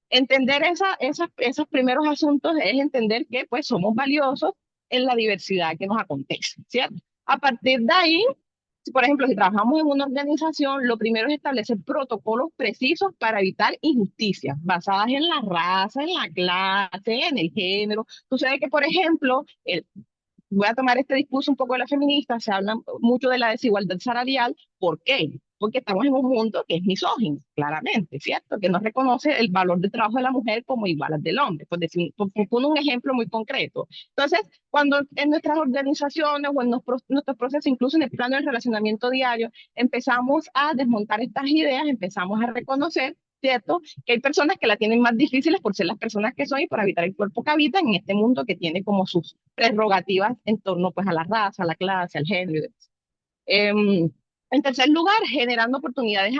entender esos primeros asuntos es entender que pues somos valiosos en la diversidad que nos acontece, ¿cierto? A partir de ahí, si, por ejemplo, si trabajamos en una organización, lo primero es establecer protocolos precisos para evitar injusticias basadas en la raza, en la clase, en el género. Tú sabes que, por ejemplo, voy a tomar este discurso un poco de la feminista, se habla mucho de la desigualdad salarial. ¿Por qué? Porque estamos en un mundo que es misógino, claramente, ¿cierto? Que no reconoce el valor del trabajo de la mujer como igual al del hombre. Por poner un ejemplo muy concreto. Entonces, cuando en nuestras organizaciones o en nuestros procesos, incluso en el plano del relacionamiento diario, empezamos a desmontar estas ideas, empezamos a reconocer, ¿cierto? Que hay personas que la tienen más difíciles por ser las personas que son y por habitar el cuerpo que habitan en este mundo que tiene como sus prerrogativas en torno pues a la raza, a la clase, al género y demás. Em, en tercer lugar, generando oportunidades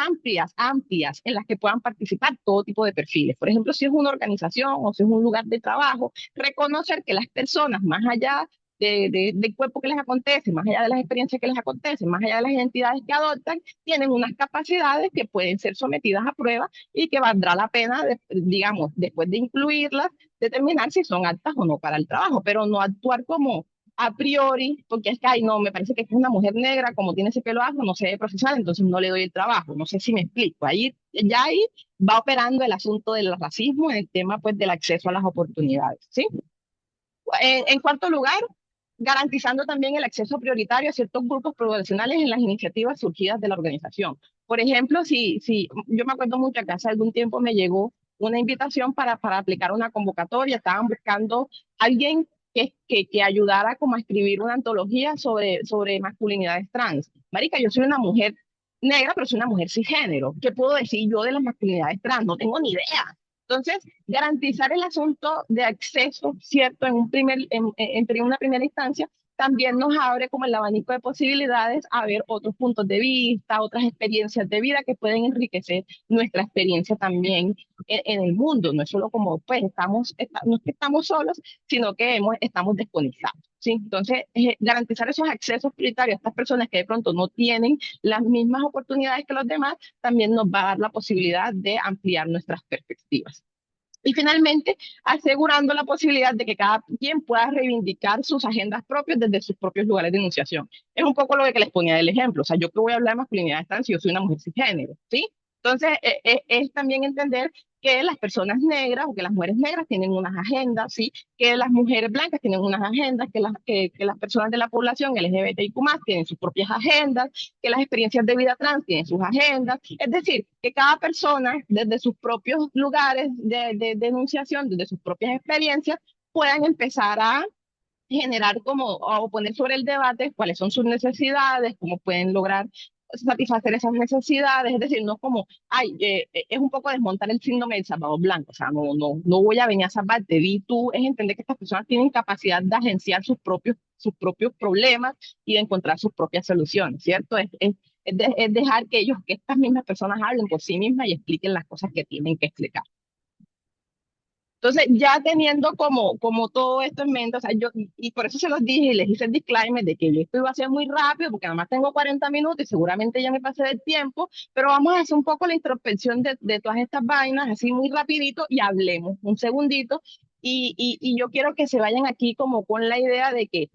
amplias en las que puedan participar todo tipo de perfiles. Por ejemplo, si es una organización o si es un lugar de trabajo, reconocer que las personas, más allá del cuerpo que les acontece, más allá de las experiencias que les acontecen, más allá de las identidades que adoptan, tienen unas capacidades que pueden ser sometidas a prueba y que valdrá la pena, digamos, después de incluirlas, determinar si son aptas o no para el trabajo, pero no actuar como a priori, porque es que, ay, no, me parece que es una mujer negra, como tiene ese pelo afro, no se debe procesar, entonces no le doy el trabajo. No sé si me explico. Ahí va operando el asunto del racismo en el tema, pues, del acceso a las oportunidades, ¿sí? En cuarto lugar, garantizando también el acceso prioritario a ciertos grupos profesionales en las iniciativas surgidas de la organización. Por ejemplo, si yo me acuerdo mucho que hace algún tiempo me llegó una invitación para aplicar una convocatoria, estaban buscando alguien que ayudara como a escribir una antología sobre masculinidades trans. Marica, yo soy una mujer negra, pero soy una mujer cisgénero. ¿Qué puedo decir yo de las masculinidades trans? No tengo ni idea. Entonces, garantizar el asunto de acceso, ¿cierto? En una primera instancia, también nos abre como el abanico de posibilidades a ver otros puntos de vista, otras experiencias de vida que pueden enriquecer nuestra experiencia también en el mundo. No es solo como, pues, no es que estamos solos, sino que estamos desconectados. ¿Sí? Entonces, garantizar esos accesos prioritarios a estas personas que de pronto no tienen las mismas oportunidades que los demás, también nos va a dar la posibilidad de ampliar nuestras perspectivas. Y finalmente, asegurando la posibilidad de que cada quien pueda reivindicar sus agendas propias desde sus propios lugares de enunciación. Es un poco lo que les ponía del ejemplo. O sea, yo que voy a hablar de masculinidad trans si yo soy una mujer cisgénero, ¿sí? Entonces, es también entender que las personas negras o que las mujeres negras tienen unas agendas, ¿sí? Que las mujeres blancas tienen unas agendas, que las personas de la población LGBTIQ+, tienen sus propias agendas, que las experiencias de vida trans tienen sus agendas. Es decir, que cada persona, desde sus propios lugares de enunciación, desde sus propias experiencias, puedan empezar a generar o poner sobre el debate cuáles son sus necesidades, cómo pueden lograr satisfacer esas necesidades, es decir, no es como, es un poco desmontar el síndrome del Salvador Blanco, o sea, no voy a venir a salvarte, di tú, es entender que estas personas tienen capacidad de agenciar sus propios problemas y de encontrar sus propias soluciones, ¿cierto? Es dejar que estas mismas personas hablen por sí mismas y expliquen las cosas que tienen que explicar. Entonces, ya teniendo como todo esto en mente, o sea, y por eso se los dije y les hice el disclaimer de que yo esto iba a ser muy rápido, porque además tengo 40 minutos y seguramente ya me pasé del tiempo, pero vamos a hacer un poco la introspección de todas estas vainas, así muy rapidito, y hablemos un segundito. Y yo quiero que se vayan aquí como con la idea de que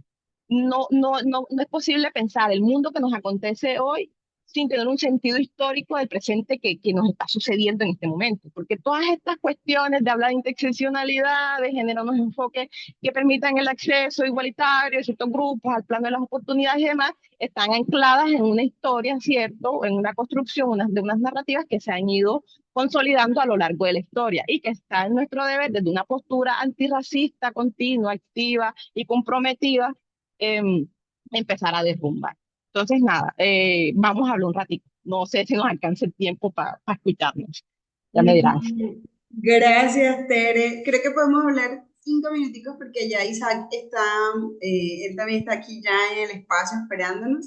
no es posible pensar el mundo que nos acontece hoy sin tener un sentido histórico del presente que nos está sucediendo en este momento. Porque todas estas cuestiones de hablar de interseccionalidad, de generar unos enfoques que permitan el acceso igualitario de ciertos grupos al plano de las oportunidades y demás, están ancladas en una historia, ¿cierto? En una construcción de unas narrativas que se han ido consolidando a lo largo de la historia y que está en nuestro deber desde una postura antirracista, continua, activa y comprometida, em, empezar a derrumbar. Entonces, nada, vamos a hablar un ratito. No sé si nos alcanza el tiempo para escucharnos. Ya me dirán. Gracias, Tere. Creo que podemos hablar 5 minuticos porque ya Isaac está, él también está aquí ya en el espacio esperándonos.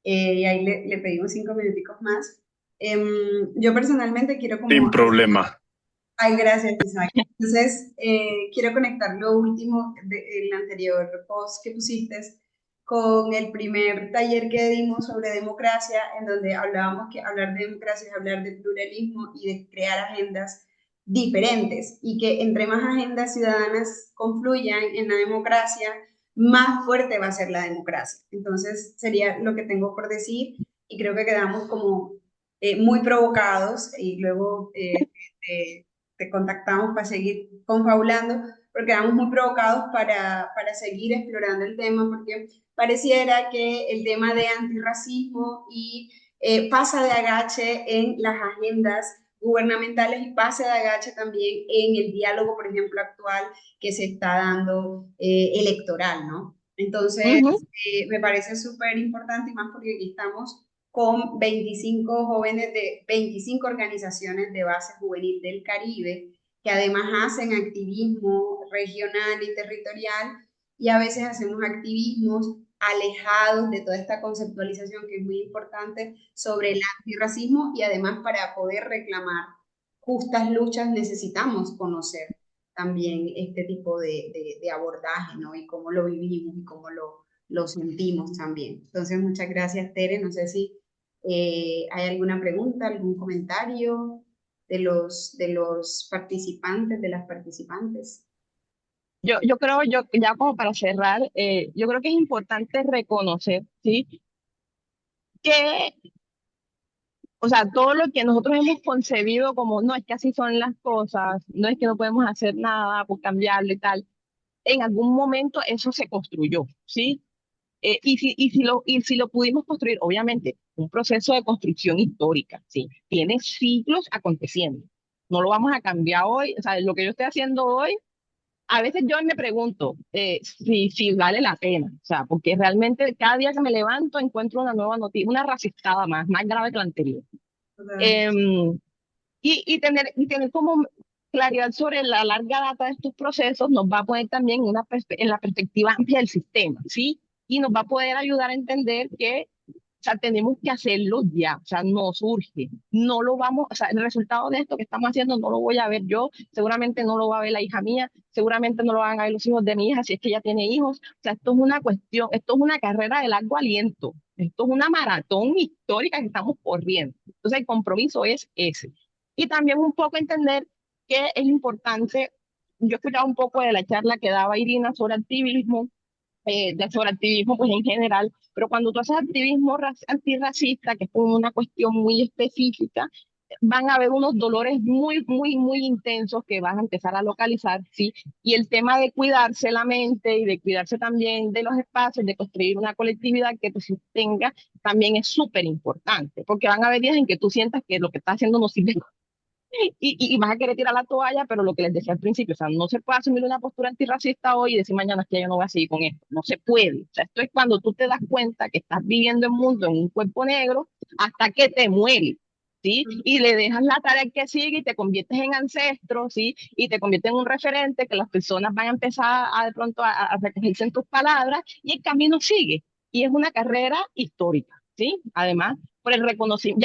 Y ahí le pedimos 5 minuticos más. Em, yo personalmente quiero Sin como... problema. Ay, gracias, Isaac. Entonces, quiero conectar lo último del anterior post que pusiste con el primer taller que dimos sobre democracia, en donde hablábamos que hablar de democracia es hablar de pluralismo y de crear agendas diferentes y que entre más agendas ciudadanas confluyan en la democracia, más fuerte va a ser la democracia. Entonces, sería lo que tengo por decir y creo que quedamos como muy provocados y luego te contactamos para seguir confabulando, porque quedamos muy provocados para seguir explorando el tema, porque pareciera que el tema de antirracismo y pasa de agache en las agendas gubernamentales y pasa de agache también en el diálogo, por ejemplo, actual que se está dando electoral, ¿no? Entonces, Ujú. me parece súper importante y más porque aquí estamos con 25 jóvenes de 25 organizaciones de base juvenil del Caribe, que además hacen activismo regional y territorial, y a veces hacemos activismos alejados de toda esta conceptualización que es muy importante sobre el antirracismo, y además para poder reclamar justas luchas necesitamos conocer también este tipo de abordaje, ¿no? Y cómo lo vivimos y cómo lo sentimos también. Entonces, muchas gracias, Tere. No sé si ¿hay alguna pregunta, algún comentario de los participantes, de las participantes? Yo creo, ya como para cerrar, yo creo que es importante reconocer, ¿sí? Que, o sea, todo lo que nosotros hemos concebido como, no, es que así son las cosas, no es que no podemos hacer nada por cambiarlo y tal, en algún momento eso se construyó, ¿sí? Y si lo pudimos construir, obviamente, un proceso de construcción histórica, ¿sí? Tiene siglos aconteciendo. No lo vamos a cambiar hoy. O sea, lo que yo estoy haciendo hoy a veces yo me pregunto si vale la pena, o sea, porque realmente cada día que me levanto encuentro una nueva noticia, una racistada más grave que la anterior. Total. Em, y tener como claridad sobre la larga data de estos procesos nos va a poner también en la perspectiva amplia del sistema, ¿sí? Y nos va a poder ayudar a entender que, o sea, tenemos que hacerlo ya, o sea, nos urge. No lo vamos, o sea, el resultado de esto que estamos haciendo no lo voy a ver yo, seguramente no lo va a ver la hija mía, seguramente no lo van a ver los hijos de mi hija si es que ella tiene hijos. O sea, esto es una cuestión, esto es una carrera de largo aliento, esto es una maratón histórica que estamos corriendo. Entonces, el compromiso es ese. Y también un poco entender que es importante, yo escuchaba un poco de la charla que daba Irina sobre activismo, sobre activismo pues en general, pero cuando tú haces activismo antirracista, que es como una cuestión muy específica, van a haber unos dolores muy intensos que vas a empezar a localizar, ¿sí? Y el tema de cuidarse la mente y de cuidarse también de los espacios, de construir una colectividad que te sostenga, también es súper importante, porque van a haber días en que tú sientas que lo que estás haciendo no sirve y vas a querer tirar la toalla, pero lo que les decía al principio, o sea, no se puede asumir una postura antirracista hoy y decir mañana que yo no voy a seguir con esto, no se puede. O sea, esto es cuando tú te das cuenta que estás viviendo el mundo en un cuerpo negro hasta que te mueres, ¿sí? Y le dejas la tarea que sigue y te conviertes en ancestro, ¿sí? Y te conviertes en un referente que las personas van a empezar a de pronto a recogerse en tus palabras y el camino sigue. Y es una carrera histórica, ¿sí? Además, por el reconocimiento,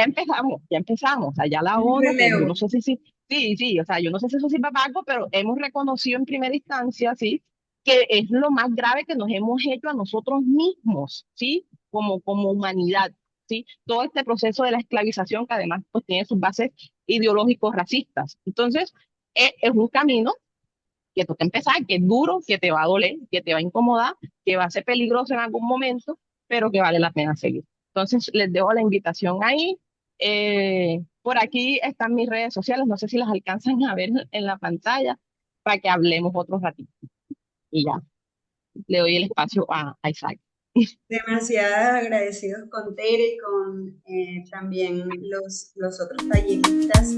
ya empezamos, allá la Un ONU, que yo no relevo. sé sí, o sea, yo no sé si eso sirve para algo, pero hemos reconocido en primera instancia, sí, que es lo más grave que nos hemos hecho a nosotros mismos, sí, como humanidad, sí, todo este proceso de la esclavización que además pues tiene sus bases ideológicos racistas. Entonces, es un camino que toca empezar, que es duro, que te va a doler, que te va a incomodar, que va a ser peligroso en algún momento, pero que vale la pena seguir. Entonces, les dejo la invitación ahí. Por aquí están mis redes sociales, no sé si las alcanzan a ver en la pantalla para que hablemos otro ratito. Y ya, le doy el espacio a Isaac. Demasiado agradecidos con Tere, con también los otros talleristas.